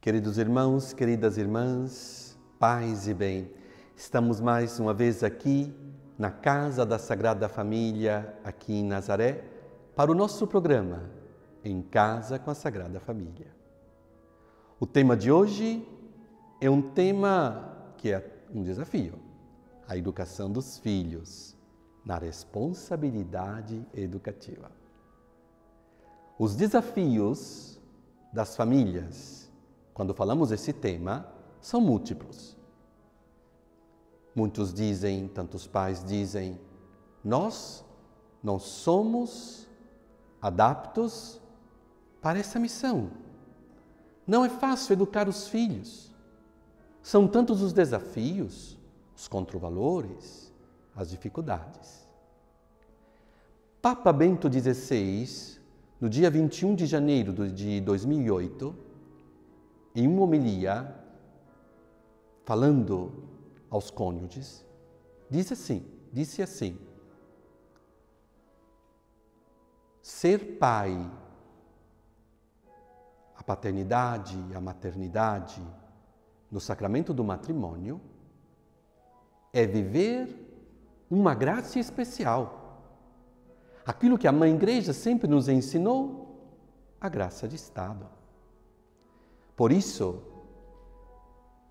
Queridos irmãos, queridas irmãs, paz e bem, estamos mais uma vez aqui na Casa da Sagrada Família, aqui em Nazaré, para o nosso programa Em Casa com a Sagrada Família. O tema de hoje é um tema que é um desafio, a educação dos filhos na responsabilidade educativa. Os desafios das famílias, quando falamos esse tema, são múltiplos. Muitos dizem, tantos pais dizem, nós não somos adaptos para essa missão. Não é fácil educar os filhos. São tantos os desafios, os contravalores, as dificuldades. Papa Bento XVI, no dia 21 de janeiro de 2008, em uma homilia, falando aos cônjuges, disse assim, ser pai, a paternidade e a maternidade no sacramento do matrimônio é viver uma graça especial. Aquilo que a Mãe Igreja sempre nos ensinou, a graça de Estado. Por isso,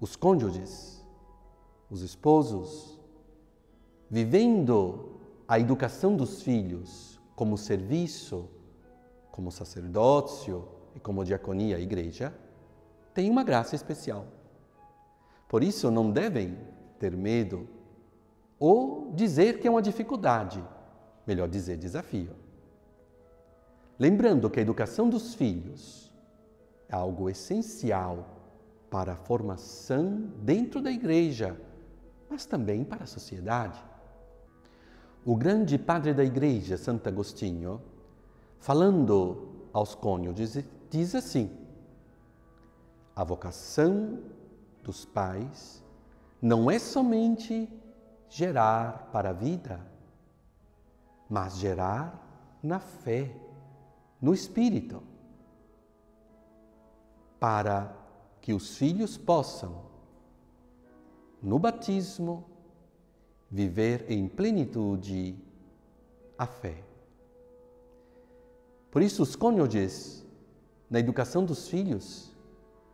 os cônjuges, os esposos, vivendo a educação dos filhos como serviço, como sacerdócio e como diaconia à igreja, têm uma graça especial. Por isso, não devem ter medo ou dizer que é uma dificuldade, melhor dizer, desafio. Lembrando que a educação dos filhos é algo essencial para a formação dentro da igreja, mas também para a sociedade. O grande padre da igreja, Santo Agostinho, falando aos cônjuges, diz assim: a vocação dos pais não é somente gerar para a vida, mas gerar na fé, no Espírito, para que os filhos possam, no batismo, viver em plenitude a fé. Por isso, os cônjuges, na educação dos filhos,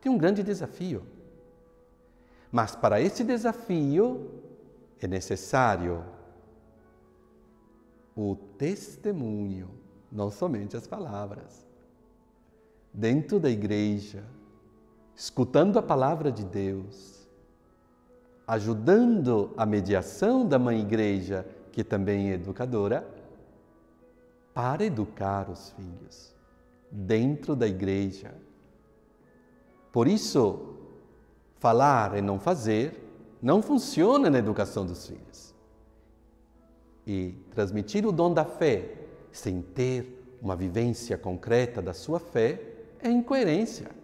têm um grande desafio. Mas para esse desafio é necessário o testemunho, não somente as palavras. Dentro da igreja, escutando a palavra de Deus, ajudando a mediação da Mãe Igreja, que também é educadora, para educar os filhos dentro da igreja. Por isso, falar e não fazer não funciona na educação dos filhos. E transmitir o dom da fé sem ter uma vivência concreta da sua fé é incoerência.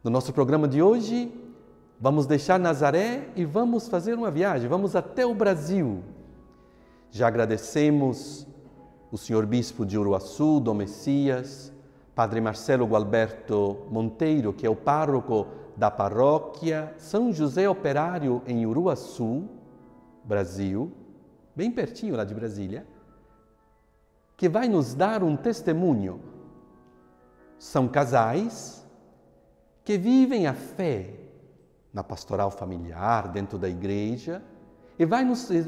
No nosso programa de hoje, vamos deixar Nazaré e vamos fazer uma viagem, vamos até o Brasil. Já agradecemos o senhor bispo de Uruaçu, Dom Messias, Padre Marcelo Gualberto Monteiro, que é o pároco da paróquia São José Operário em Uruaçu, Brasil, bem pertinho lá de Brasília, que vai nos dar um testemunho. São casais que vivem a fé na pastoral familiar, dentro da igreja, e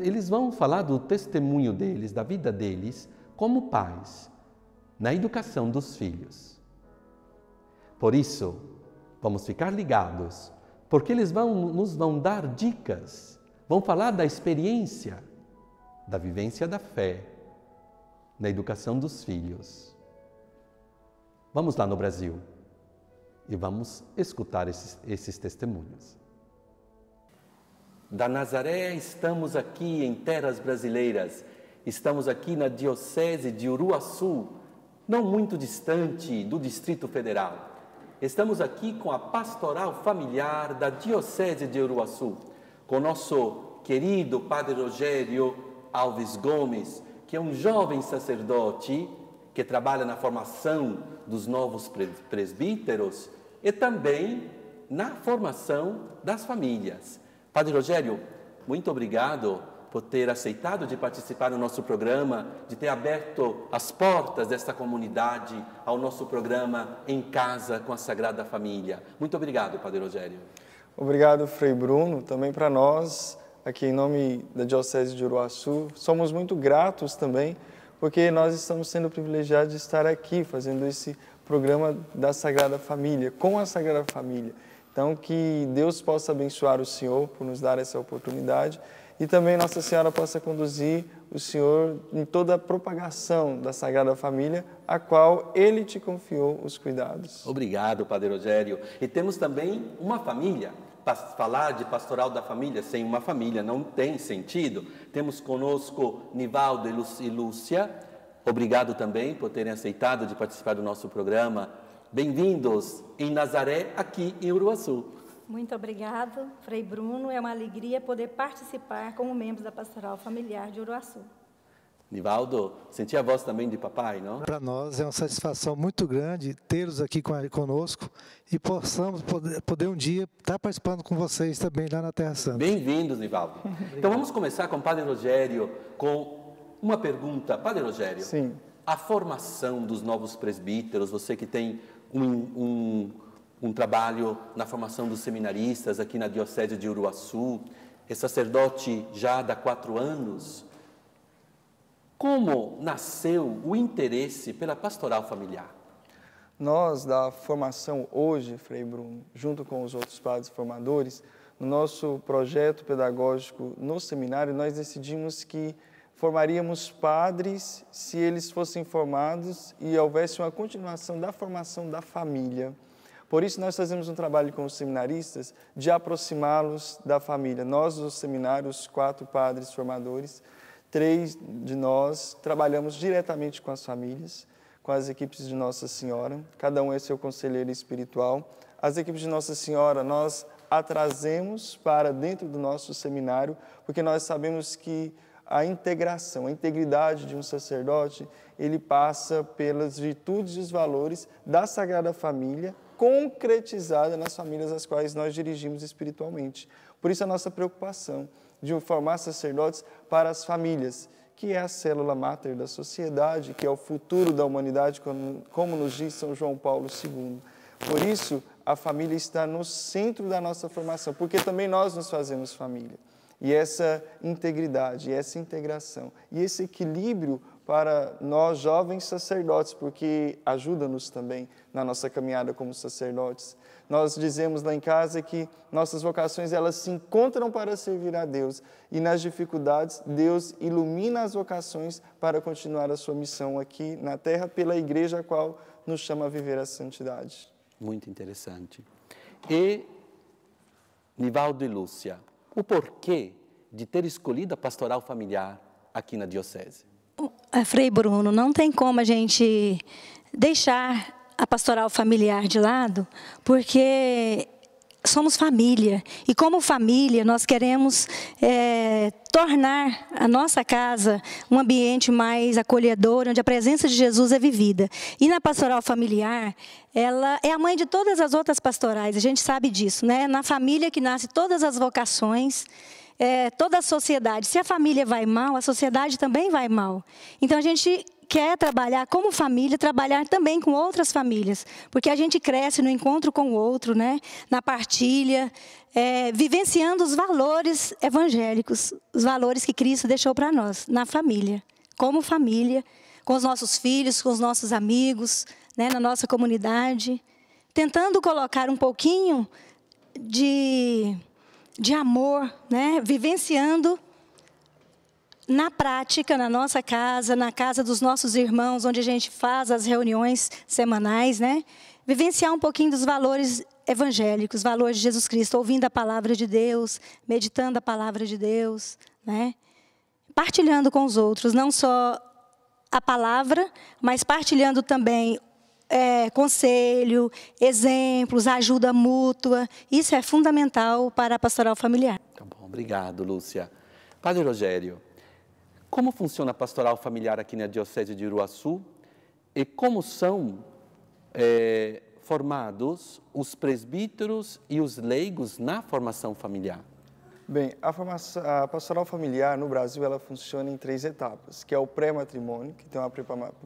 eles vão falar do testemunho deles, da vida deles, como pais, na educação dos filhos. Por isso, vamos ficar ligados, porque eles nos vão dar dicas, vão falar da experiência, da vivência da fé, na educação dos filhos. Vamos lá no Brasil e vamos escutar esses testemunhos. Da Nazaré, estamos aqui em terras brasileiras, estamos aqui na Diocese de Uruaçu, não muito distante do Distrito Federal. Estamos aqui com a pastoral familiar da Diocese de Uruaçu, com nosso querido Padre Rogério Alves Gomes, que é um jovem sacerdote que trabalha na formação dos novos presbíteros e também na formação das famílias. Padre Rogério, muito obrigado por ter aceitado de participar do nosso programa, de ter aberto as portas desta comunidade ao nosso programa Em Casa com a Sagrada Família. Muito obrigado, Padre Rogério. Obrigado, Frei Bruno. Também para nós, aqui em nome da Diocese de Uruaçu, somos muito gratos também, porque nós estamos sendo privilegiados de estar aqui fazendo esse programa da Sagrada Família, com a Sagrada Família. Então, que Deus possa abençoar o Senhor por nos dar essa oportunidade e também Nossa Senhora possa conduzir o Senhor em toda a propagação da Sagrada Família, a qual Ele te confiou os cuidados. Obrigado, Padre Rogério. E temos também uma família. Falar de pastoral da família sem uma família não tem sentido. Temos conosco Nivaldo e Lúcia. Obrigado também por terem aceitado de participar do nosso programa. Bem-vindos em Nazaré, aqui em Uruaçu. Muito obrigado, Frei Bruno. É uma alegria poder participar como membro da Pastoral Familiar de Uruaçu. Nivaldo, senti a voz também de papai, não? Para nós é uma satisfação muito grande tê-los aqui conosco e possamos poder um dia estar participando com vocês também lá na Terra Santa. Bem-vindos, Nivaldo. Então vamos começar com o Padre Rogério com uma pergunta. Padre Rogério, Sim. A formação dos novos presbíteros, você que tem um trabalho na formação dos seminaristas aqui na Diocese de Uruaçu, é sacerdote já há 4 anos. Como nasceu o interesse pela pastoral familiar? Nós, da formação hoje, Frei Bruno, junto com os outros padres formadores, no nosso projeto pedagógico no seminário, nós decidimos que formaríamos padres se eles fossem formados e houvesse uma continuação da formação da família. Por isso, nós fazemos um trabalho com os seminaristas de aproximá-los da família. Nós, os seminários, 4 padres formadores, 3 de nós trabalhamos diretamente com as famílias, com as equipes de Nossa Senhora, cada um é seu conselheiro espiritual. As equipes de Nossa Senhora nós a trazemos para dentro do nosso seminário, porque nós sabemos que a integração, a integridade de um sacerdote, ele passa pelas virtudes e os valores da Sagrada Família, concretizada nas famílias às quais nós dirigimos espiritualmente. Por isso a nossa preocupação de formar sacerdotes para as famílias, que é a célula máter da sociedade, que é o futuro da humanidade, como nos diz São João Paulo II. Por isso, a família está no centro da nossa formação, porque também nós nos fazemos família. E essa integridade, essa integração e esse equilíbrio para nós jovens sacerdotes, porque ajuda-nos também na nossa caminhada como sacerdotes. Nós dizemos lá em casa que nossas vocações elas se encontram para servir a Deus e nas dificuldades Deus ilumina as vocações para continuar a sua missão aqui na terra pela igreja a qual nos chama a viver a santidade. Muito interessante. E Nivaldo e Lúcia, o porquê de ter escolhido a pastoral familiar aqui na Diocese? Frei Bruno, não tem como a gente deixar a pastoral familiar de lado, porque somos família. E como família, nós queremos tornar a nossa casa um ambiente mais acolhedor, onde a presença de Jesus é vivida. E na pastoral familiar, ela é a mãe de todas as outras pastorais, a gente sabe disso, né? Na família que nasce todas as vocações, toda a sociedade. Se a família vai mal, a sociedade também vai mal. Então, a gente quer trabalhar como família, trabalhar também com outras famílias, porque a gente cresce no encontro com o outro, né? Na partilha, vivenciando os valores evangélicos, os valores que Cristo deixou para nós, na família, como família, com os nossos filhos, com os nossos amigos, né? Na nossa comunidade, tentando colocar um pouquinho de amor, né? Vivenciando na prática, na nossa casa, na casa dos nossos irmãos, onde a gente faz as reuniões semanais, né? Vivenciar um pouquinho dos valores evangélicos, valores de Jesus Cristo, ouvindo a palavra de Deus, meditando a palavra de Deus, né? Partilhando com os outros, não só a palavra, mas partilhando também conselho, exemplos, ajuda mútua. Isso é fundamental para a pastoral familiar. Tá bom, obrigado, Lúcia. Padre Rogério, como funciona a pastoral familiar aqui na Diocese de Uruaçu e como são formados os presbíteros e os leigos na formação familiar? Bem, a pastoral familiar no Brasil ela funciona em 3 etapas, que é o pré-matrimônio, que tem uma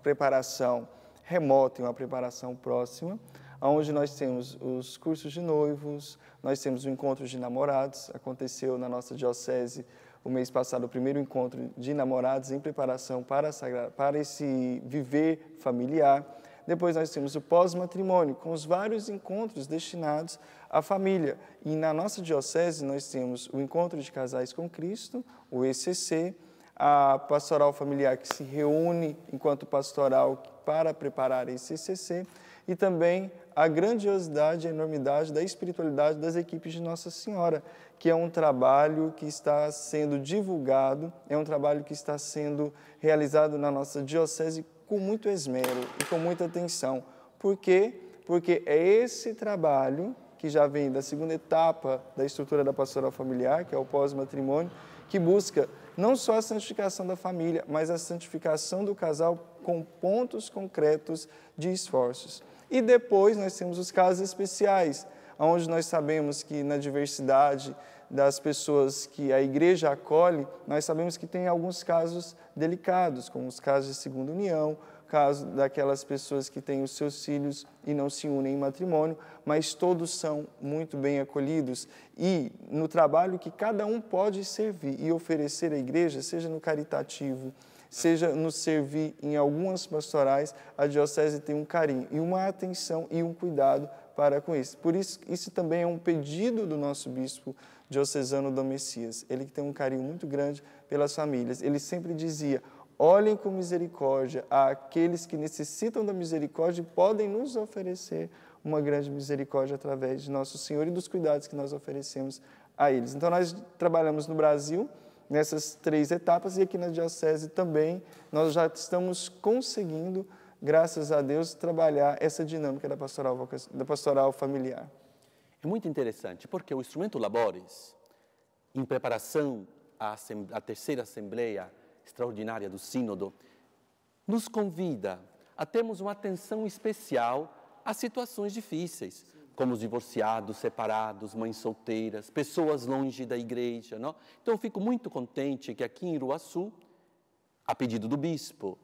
preparação remota e uma preparação próxima, onde nós temos os cursos de noivos, nós temos o encontro de namorados. Aconteceu na nossa diocese o mês passado o primeiro encontro de namorados em preparação para esse viver familiar. Depois nós temos o pós-matrimônio, com os vários encontros destinados à família. E na nossa diocese nós temos o Encontro de Casais com Cristo, o ECC, a pastoral familiar que se reúne enquanto pastoral para preparar esse ECC, e também a grandiosidade e a enormidade da espiritualidade das equipes de Nossa Senhora, que é um trabalho que está sendo divulgado, é um trabalho que está sendo realizado na nossa diocese com muito esmero e com muita atenção. Por quê? Porque é esse trabalho que já vem da segunda etapa da estrutura da pastoral familiar, que é o pós-matrimônio, que busca não só a santificação da família, mas a santificação do casal com pontos concretos de esforços. E depois nós temos os casos especiais, onde nós sabemos que na diversidade das pessoas que a igreja acolhe, nós sabemos que tem alguns casos delicados, como os casos de segunda união, caso daquelas pessoas que têm os seus filhos e não se unem em matrimônio, mas todos são muito bem acolhidos. E no trabalho que cada um pode servir e oferecer à igreja, seja no caritativo, seja no servir em algumas pastorais, a diocese tem um carinho e uma atenção e um cuidado para com isso. Por isso, isso também é um pedido do nosso bispo diocesano Dom Messias. Ele que tem um carinho muito grande pelas famílias. Ele sempre dizia: olhem com misericórdia àqueles que necessitam da misericórdia e podem nos oferecer uma grande misericórdia através de Nosso Senhor e dos cuidados que nós oferecemos a eles. Então, nós trabalhamos no Brasil nessas 3 etapas, e aqui na diocese também nós já estamos conseguindo, graças a Deus, trabalhar essa dinâmica da pastoral familiar. É muito interessante, porque o instrumento Labores, em preparação à 3ª Assembleia Extraordinária do Sínodo, nos convida a termos uma atenção especial a situações difíceis, como os divorciados, separados, mães solteiras, pessoas longe da igreja. Não? Então, eu fico muito contente que aqui em Iruaçu, a pedido do bispo,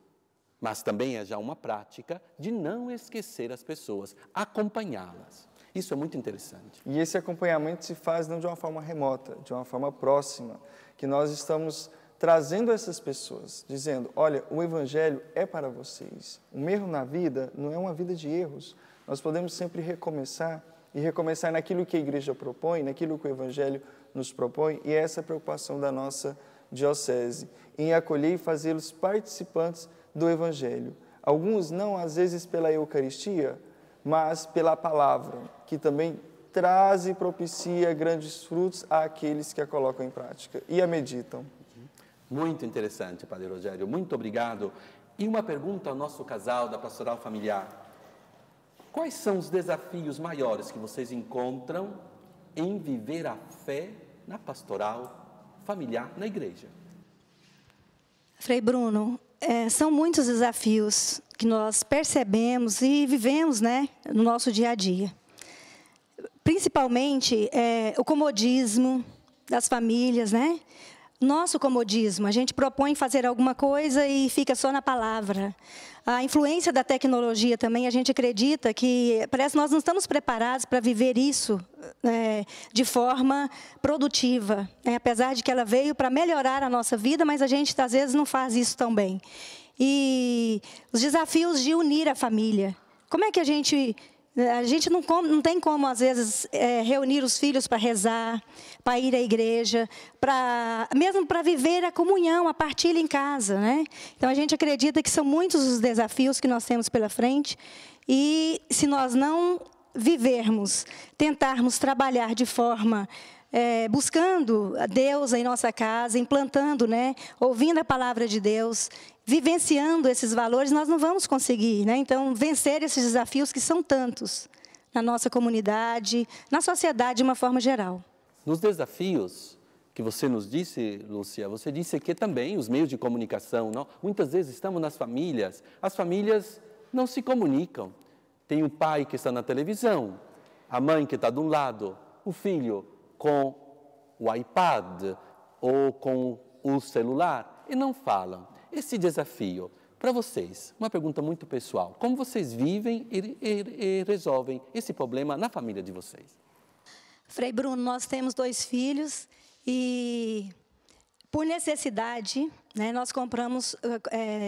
mas também é já uma prática de não esquecer as pessoas, acompanhá-las. Isso é muito interessante. E esse acompanhamento se faz não de uma forma remota, de uma forma próxima, que nós estamos trazendo essas pessoas, dizendo: olha, o Evangelho é para vocês. Um erro na vida não é uma vida de erros. Nós podemos sempre recomeçar, e recomeçar naquilo que a igreja propõe, naquilo que o Evangelho nos propõe, e essa é a preocupação da nossa diocese, em acolher e fazê-los participantes do Evangelho. Alguns não, às vezes, pela Eucaristia, mas pela palavra, que também traz e propicia grandes frutos àqueles que a colocam em prática e a meditam. Muito interessante, Padre Rogério, muito obrigado. E uma pergunta ao nosso casal da pastoral familiar: quais são os desafios maiores que vocês encontram em viver a fé na pastoral familiar na igreja? Frei Bruno, são muitos desafios que nós percebemos e vivemos, né, no nosso dia a dia. Principalmente o comodismo das famílias, né? Nosso comodismo, a gente propõe fazer alguma coisa e fica só na palavra. A influência da tecnologia também, a gente acredita que parece que nós não estamos preparados para viver isso de forma produtiva. Apesar de que ela veio para melhorar a nossa vida, mas a gente às vezes não faz isso tão bem. E os desafios de unir a família. Como é que a gente não tem como, às vezes, reunir os filhos para rezar, para ir à igreja, mesmo para viver a comunhão, a partilha em casa, né? Então, a gente acredita que são muitos os desafios que nós temos pela frente, e se nós não vivermos, tentarmos trabalhar de forma buscando a Deus em nossa casa, implantando, né, ouvindo a palavra de Deus, vivenciando esses valores, nós não vamos conseguir, né? Então, vencer esses desafios que são tantos na nossa comunidade, na sociedade de uma forma geral. Nos desafios que você nos disse, Lúcia, você disse que também os meios de comunicação, não? Muitas vezes estamos nas famílias, as famílias não se comunicam. Tem o pai que está na televisão, a mãe que está de um lado, o filho com o iPad ou com o celular e não falam. Esse desafio, para vocês, uma pergunta muito pessoal, como vocês vivem e resolvem esse problema na família de vocês? Frei Bruno, nós temos 2 filhos e, por necessidade, né, nós compramos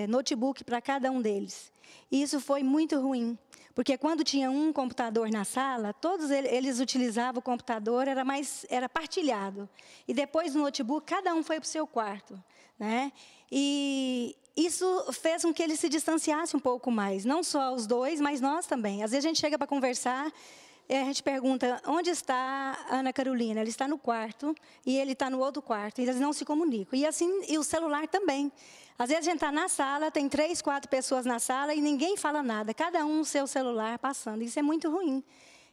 notebook para cada um deles. E isso foi muito ruim, porque quando tinha um computador na sala, todos eles utilizavam o computador, era partilhado. E depois do notebook, cada um foi para o seu quarto, né? E isso fez com que eles se distanciassem um pouco mais, não só os 2, mas nós também. Às vezes a gente chega para conversar, e a gente pergunta, onde está a Ana Carolina? Ela está no quarto e ele está no outro quarto, e eles não se comunicam. E assim, e o celular também. Às vezes a gente está na sala, tem 3, 4 pessoas na sala e ninguém fala nada, cada um no seu celular passando. Isso é muito ruim.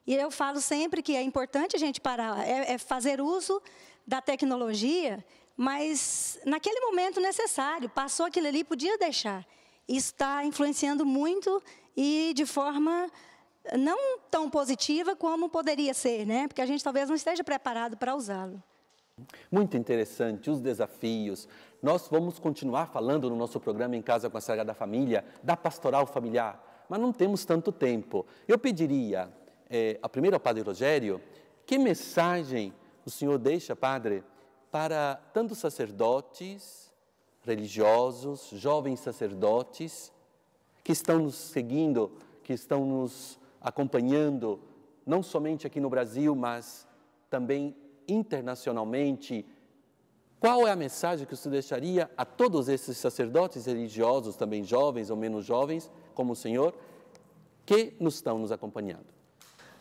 E eu falo sempre que é importante a gente parar, fazer uso da tecnologia, mas naquele momento necessário, passou aquilo ali, podia deixar. Isso está influenciando muito e de forma não tão positiva como poderia ser, né? Porque a gente talvez não esteja preparado para usá-lo. Muito interessante, os desafios. Nós vamos continuar falando no nosso programa Em Casa com a Sagrada Família, da pastoral familiar, mas não temos tanto tempo. Eu pediria, primeiro ao Padre Rogério, que mensagem o senhor deixa, Padre, para tanto sacerdotes, religiosos, jovens sacerdotes, que estão nos seguindo, que estão nos acompanhando, não somente aqui no Brasil, mas também internacionalmente. Qual é a mensagem que você deixaria a todos esses sacerdotes religiosos, também jovens ou menos jovens, como o senhor, que estão nos acompanhando?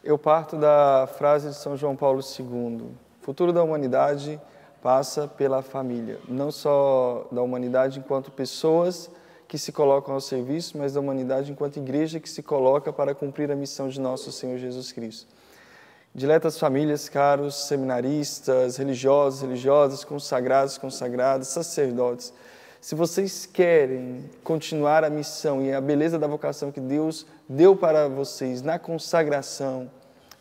Eu parto da frase de São João Paulo II. O futuro da humanidade passa pela família, não só da humanidade enquanto pessoas que se colocam ao serviço, mas da humanidade enquanto igreja que se coloca para cumprir a missão de nosso Senhor Jesus Cristo. Diletas famílias, caros seminaristas, religiosos, religiosas, consagrados, consagradas, sacerdotes, se vocês querem continuar a missão e a beleza da vocação que Deus deu para vocês na consagração,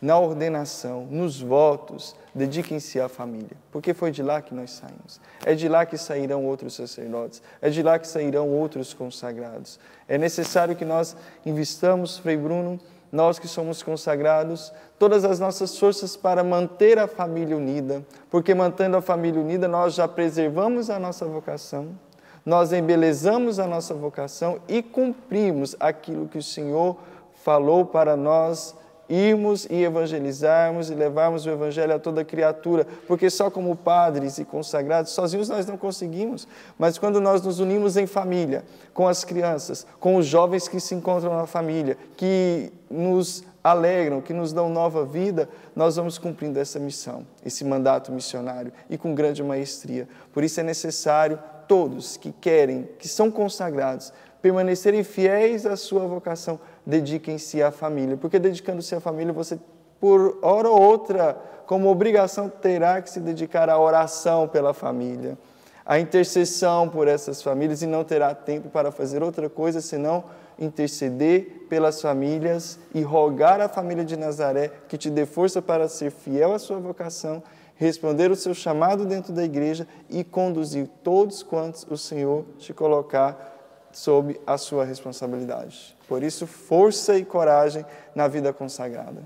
na ordenação, nos votos, dediquem-se à família, porque foi de lá que nós saímos. É de lá que sairão outros sacerdotes, é de lá que sairão outros consagrados. É necessário que nós investamos, Frei Bruno, nós que somos consagrados, todas as nossas forças para manter a família unida, porque mantendo a família unida nós já preservamos a nossa vocação, nós embelezamos a nossa vocação e cumprimos aquilo que o Senhor falou para nós irmos e evangelizarmos e levarmos o Evangelho a toda criatura, porque só como padres e consagrados, sozinhos nós não conseguimos, mas quando nós nos unimos em família, com as crianças, com os jovens que se encontram na família, que nos alegram, que nos dão nova vida, nós vamos cumprindo essa missão, esse mandato missionário e com grande maestria. Por isso é necessário todos que querem, que são consagrados, permanecerem fiéis à sua vocação, dediquem-se à família, porque dedicando-se à família, você, por hora ou outra, como obrigação, terá que se dedicar à oração pela família, à intercessão por essas famílias, e não terá tempo para fazer outra coisa, senão interceder pelas famílias e rogar à família de Nazaré que te dê força para ser fiel à sua vocação, responder o seu chamado dentro da igreja e conduzir todos quantos o Senhor te colocar sob a sua responsabilidade. Por isso, força e coragem na vida consagrada.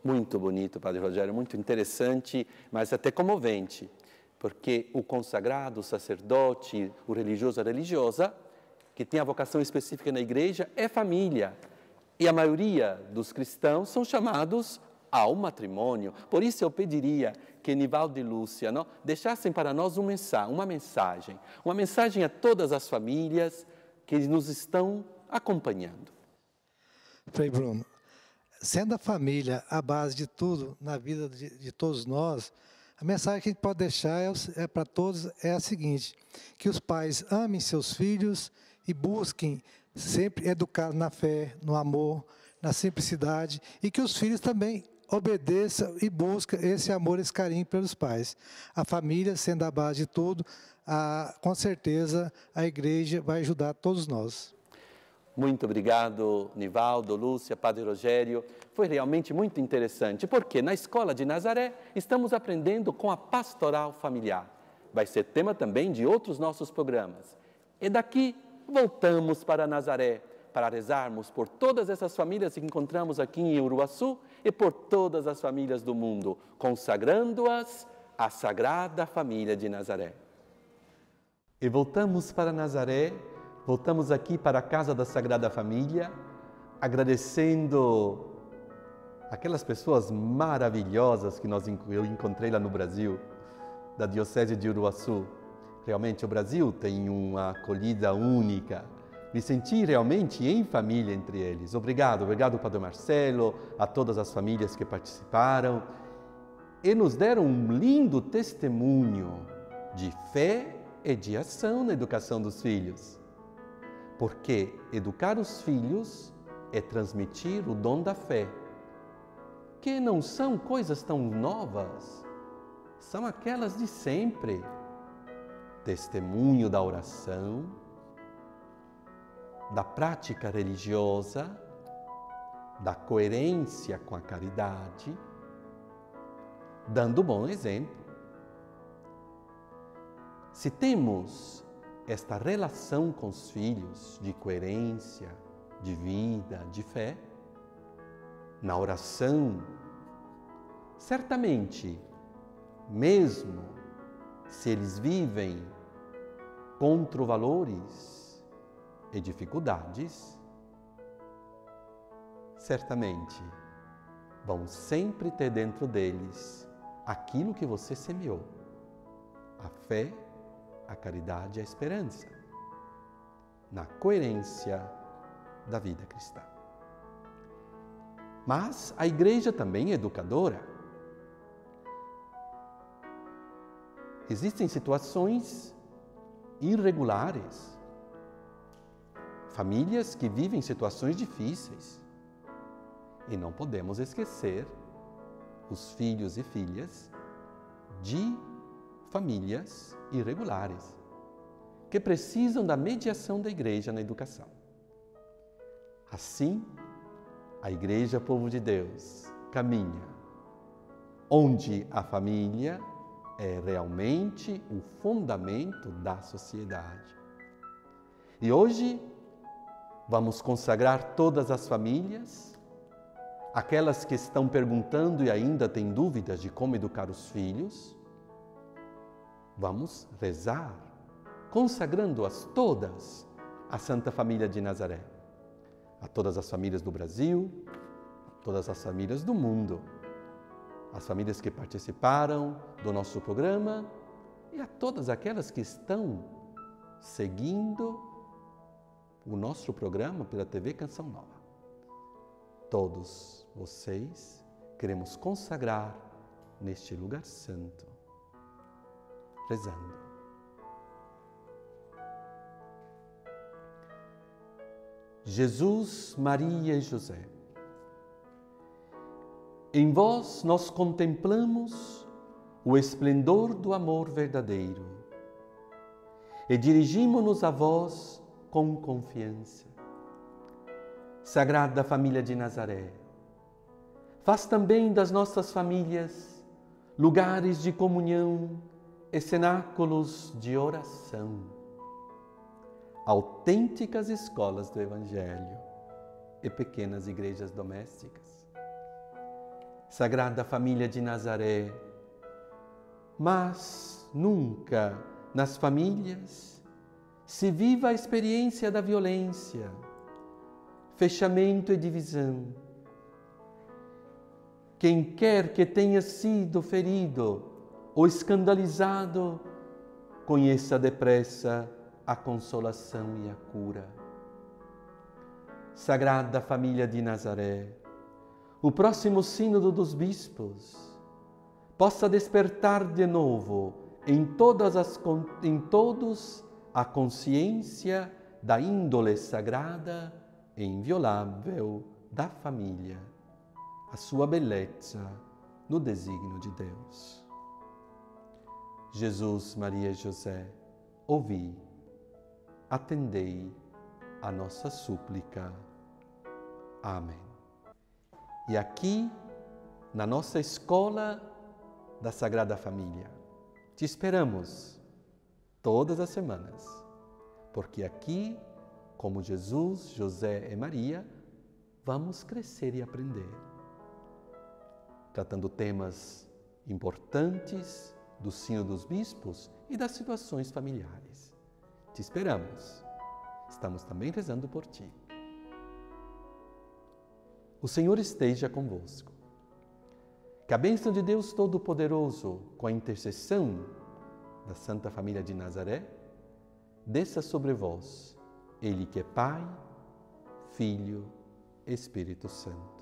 Muito bonito, Padre Rogério, muito interessante, mas até comovente, porque o consagrado, o sacerdote, o religioso, a religiosa, que tem a vocação específica na igreja, é família. E a maioria dos cristãos são chamados ao matrimônio. Por isso eu pediria que Nivaldo e Lúcia deixassem para nós uma mensagem a todas as famílias que nos estão acompanhando. Frei Bruno, sendo a família a base de tudo na vida de todos nós, a mensagem que a gente pode deixar para todos é a seguinte: que os pais amem seus filhos e busquem sempre educar na fé, no amor, na simplicidade, e que os filhos também obedeçam e busquem esse amor, esse carinho pelos pais. A família sendo a base de tudo, com certeza a igreja vai ajudar todos nós. Muito obrigado, Nivaldo, Lúcia, Padre Rogério. Foi realmente muito interessante, porque na Escola de Nazaré estamos aprendendo com a pastoral familiar. Vai ser tema também de outros nossos programas. E daqui voltamos para Nazaré, para rezarmos por todas essas famílias que encontramos aqui em Uruaçu e por todas as famílias do mundo, consagrando-as à Sagrada Família de Nazaré. E voltamos para Nazaré, voltamos aqui para a Casa da Sagrada Família, agradecendo aquelas pessoas maravilhosas que eu encontrei lá no Brasil, da Diocese de Uruaçu. Realmente o Brasil tem uma acolhida única. Me senti realmente em família entre eles. Obrigado, Padre Marcelo, a todas as famílias que participaram e nos deram um lindo testemunho de fé e de ação na educação dos filhos. Porque educar os filhos é transmitir o dom da fé, que não são coisas tão novas, são aquelas de sempre. Testemunho da oração, da prática religiosa, da coerência com a caridade, dando bom exemplo. Se temos esta relação com os filhos de coerência, de vida, de fé, na oração, certamente, mesmo se eles vivem contra valores e dificuldades, certamente vão sempre ter dentro deles aquilo que você semeou: a fé, a caridade e a esperança, na coerência da vida cristã. Mas a Igreja também é educadora. Existem situações irregulares, famílias que vivem situações difíceis, e não podemos esquecer os filhos e filhas de famílias irregulares, que precisam da mediação da Igreja na educação. Assim, a Igreja, povo de Deus, caminha onde a família é realmente o fundamento da sociedade. E hoje vamos consagrar todas as famílias, aquelas que estão perguntando e ainda têm dúvidas de como educar os filhos. Vamos rezar, consagrando-as todas à Santa Família de Nazaré, a todas as famílias do Brasil, a todas as famílias do mundo, as famílias que participaram do nosso programa e a todas aquelas que estão seguindo o nosso programa pela TV Canção Nova. Todos vocês queremos consagrar neste lugar santo, rezando. Jesus, Maria e José, em vós nós contemplamos o esplendor do amor verdadeiro e dirigimo-nos a vós com confiança. Sagrada Família de Nazaré, faz também das nossas famílias lugares de comunhão e cenáculos de oração, autênticas escolas do Evangelho e pequenas igrejas domésticas. Sagrada Família de Nazaré, mas nunca nas famílias se viva a experiência da violência, fechamento e divisão. Quem quer que tenha sido ferido ou escandalizado, conheça depressa a consolação e a cura. Sagrada Família de Nazaré, o próximo sínodo dos bispos possa despertar de novo em todos a consciência da índole sagrada e inviolável da família, a sua beleza no desígnio de Deus. Jesus, Maria e José, ouvi, atendei a nossa súplica. Amém. E aqui, na nossa escola da Sagrada Família, te esperamos todas as semanas, porque aqui, como Jesus, José e Maria, vamos crescer e aprender, tratando temas importantes do Sino dos Bispos e das situações familiares. Te esperamos. Estamos também rezando por ti. O Senhor esteja convosco. Que a bênção de Deus Todo-Poderoso, com a intercessão da Santa Família de Nazaré, desça sobre vós, Ele que é Pai, Filho, Espírito Santo.